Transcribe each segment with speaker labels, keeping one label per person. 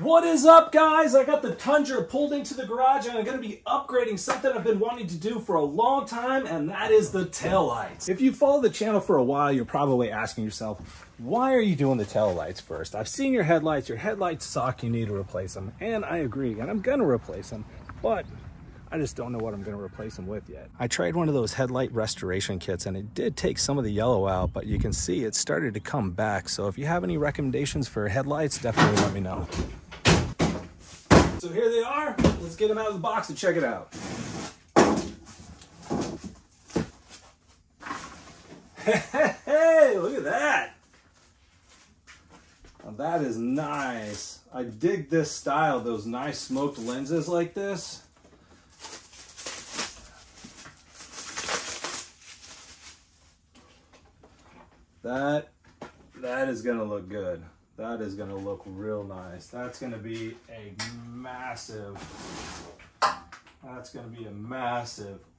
Speaker 1: What is up, guys? I got the Tundra pulled into the garage and I'm going to be upgrading something I've been wanting to do for a long time, and that is the taillights. If you follow the channel for a while, you're probably asking yourself, why are you doing the taillights first? I've seen your headlights suck, you need to replace them. And I agree, and I'm going to replace them, but I just don't know what I'm going to replace them with yet. I tried one of those headlight restoration kits and it did take some of the yellow out, but you can see it started to come back. So if you have any recommendations for headlights, definitely let me know. So here they are. Let's get them out of the box and check it out. Hey, look at that. Now that is nice. I dig this style, those nice smoked lenses like this. That is gonna look good. That is gonna look real nice. That's gonna be a massive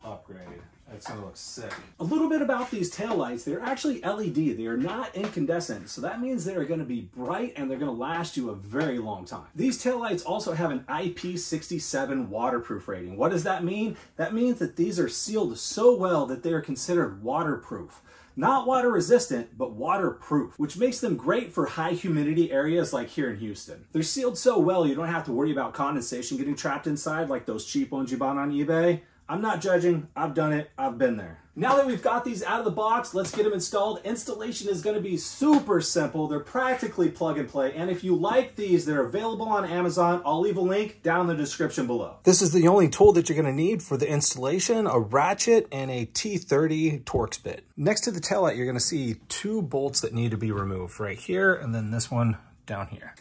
Speaker 1: upgrade. That's gonna look sick. A little bit about these taillights. They're actually LED. They are not incandescent. So that means they're gonna be bright and they're gonna last you a very long time. These taillights also have an IP67 waterproof rating. What does that mean? That means that these are sealed so well that they are considered waterproof. Not water resistant, but waterproof, which makes them great for high humidity areas like here in Houston. They're sealed so well you don't have to worry about condensation getting trapped inside like those cheap ones you bought on eBay. I'm not judging, I've done it, I've been there. Now that we've got these out of the box, let's get them installed. Installation is gonna be super simple. They're practically plug and play. And if you like these, they're available on Amazon. I'll leave a link down in the description below. This is the only tool that you're gonna need for the installation, a ratchet and a T-30 Torx bit. Next to the taillight, you're gonna see two bolts that need to be removed right here, and then this one down here.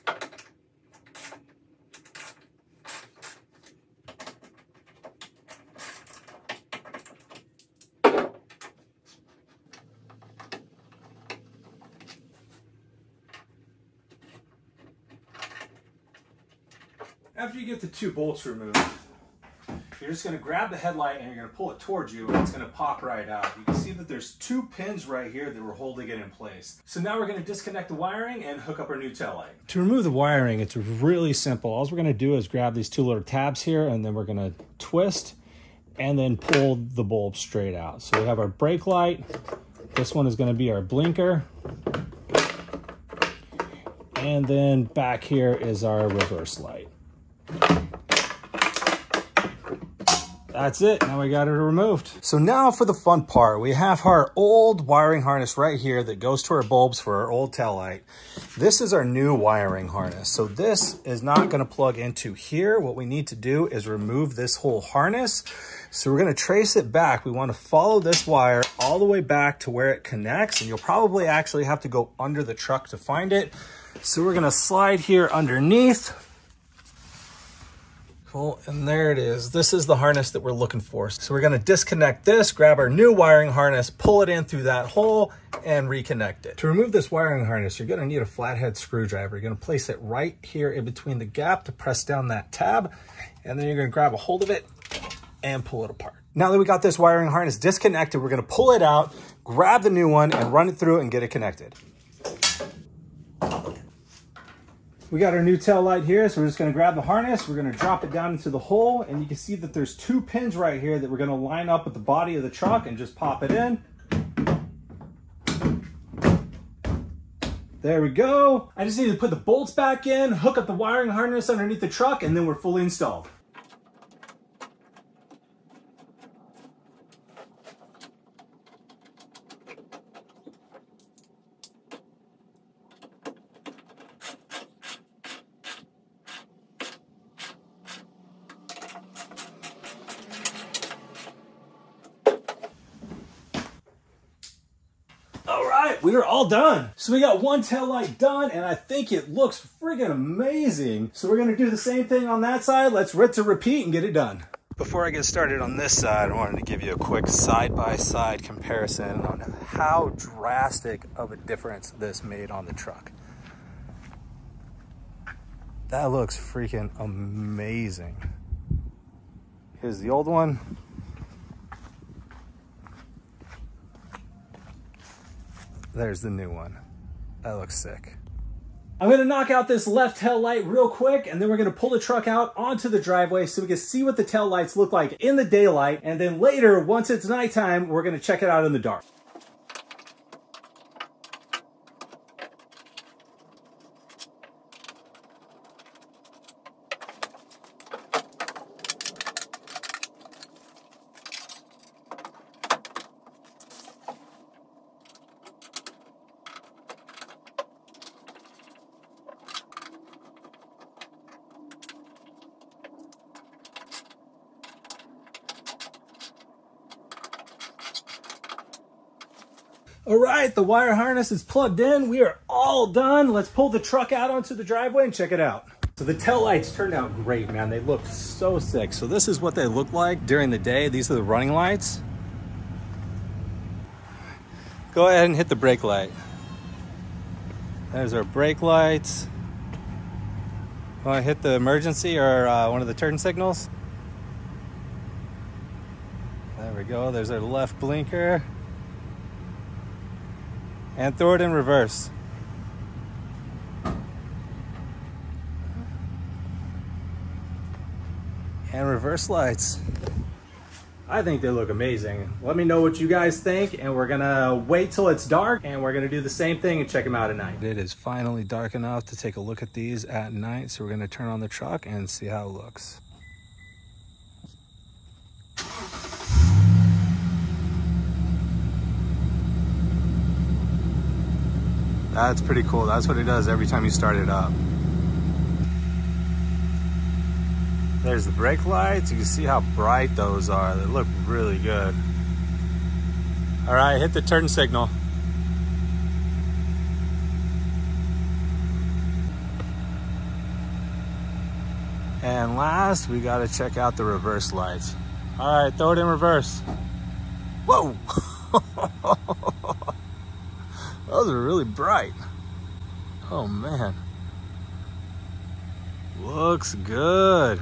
Speaker 1: After you get the two bolts removed, you're just going to grab the headlight and you're going to pull it towards you and it's going to pop right out. You can see that there's two pins right here that were holding it in place. So now we're going to disconnect the wiring and hook up our new taillight. To remove the wiring, it's really simple. All we're going to do is grab these two little tabs here and then we're going to twist and then pull the bulb straight out. So we have our brake light. This one is going to be our blinker. And then back here is our reverse light. That's it. Now we got it removed. So now for the fun part. We have our old wiring harness right here that goes to our bulbs for our old taillight. This is our new wiring harness. So this is not going to plug into here. What we need to do is remove this whole harness. So we're going to trace it back. We want to follow this wire all the way back to where it connects. And you'll probably actually have to go under the truck to find it. So we're going to slide here underneath. Cool, and there it is. This is the harness that we're looking for. So we're gonna disconnect this, grab our new wiring harness, pull it in through that hole, and reconnect it. To remove this wiring harness, you're gonna need a flathead screwdriver. You're gonna place it right here in between the gap to press down that tab, and then you're gonna grab a hold of it and pull it apart. Now that we got this wiring harness disconnected, we're gonna pull it out, grab the new one, and run it through and get it connected. We got our new tail light here, so we're just going to grab the harness, we're going to drop it down into the hole, and you can see that there's two pins right here that we're going to line up with the body of the truck and just pop it in. There we go. I just need to put the bolts back in, hook up the wiring harness underneath the truck, and then we're fully installed. We are all done. So we got one tail light done and I think it looks friggin' amazing. So we're gonna do the same thing on that side. Let's rinse and repeat and get it done. Before I get started on this side, I wanted to give you a quick side-by-side comparison on how drastic of a difference this made on the truck. That looks freaking amazing. Here's the old one. There's the new one. That looks sick. I'm gonna knock out this left tail light real quick, and then we're gonna pull the truck out onto the driveway so we can see what the tail lights look like in the daylight. And then later, once it's nighttime, we're gonna check it out in the dark. All right, the wire harness is plugged in. We are all done. Let's pull the truck out onto the driveway and check it out. So the tail lights turned out great, man. They look so sick. So this is what they look like during the day. These are the running lights. Go ahead and hit the brake light. There's our brake lights. Want to hit the emergency or one of the turn signals? There we go. There's our left blinker. And throw it in reverse. And reverse lights. I think they look amazing. Let me know what you guys think, and we're gonna wait till it's dark and we're gonna do the same thing and check them out at night. It is finally dark enough to take a look at these at night, so we're gonna turn on the truck and see how it looks. That's pretty cool. That's what it does every time you start it up. There's the brake lights. You can see how bright those are. They look really good. All right, hit the turn signal. And last, we gotta check out the reverse lights. All right, throw it in reverse. Whoa! Those are really bright. Oh man. Looks good.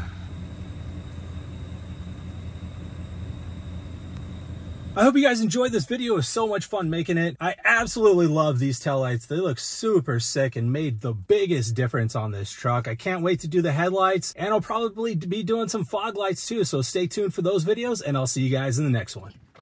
Speaker 1: I hope you guys enjoyed this video. It was so much fun making it. I absolutely love these taillights. They look super sick and made the biggest difference on this truck. I can't wait to do the headlights, and I'll probably be doing some fog lights too, so stay tuned for those videos, and I'll see you guys in the next one.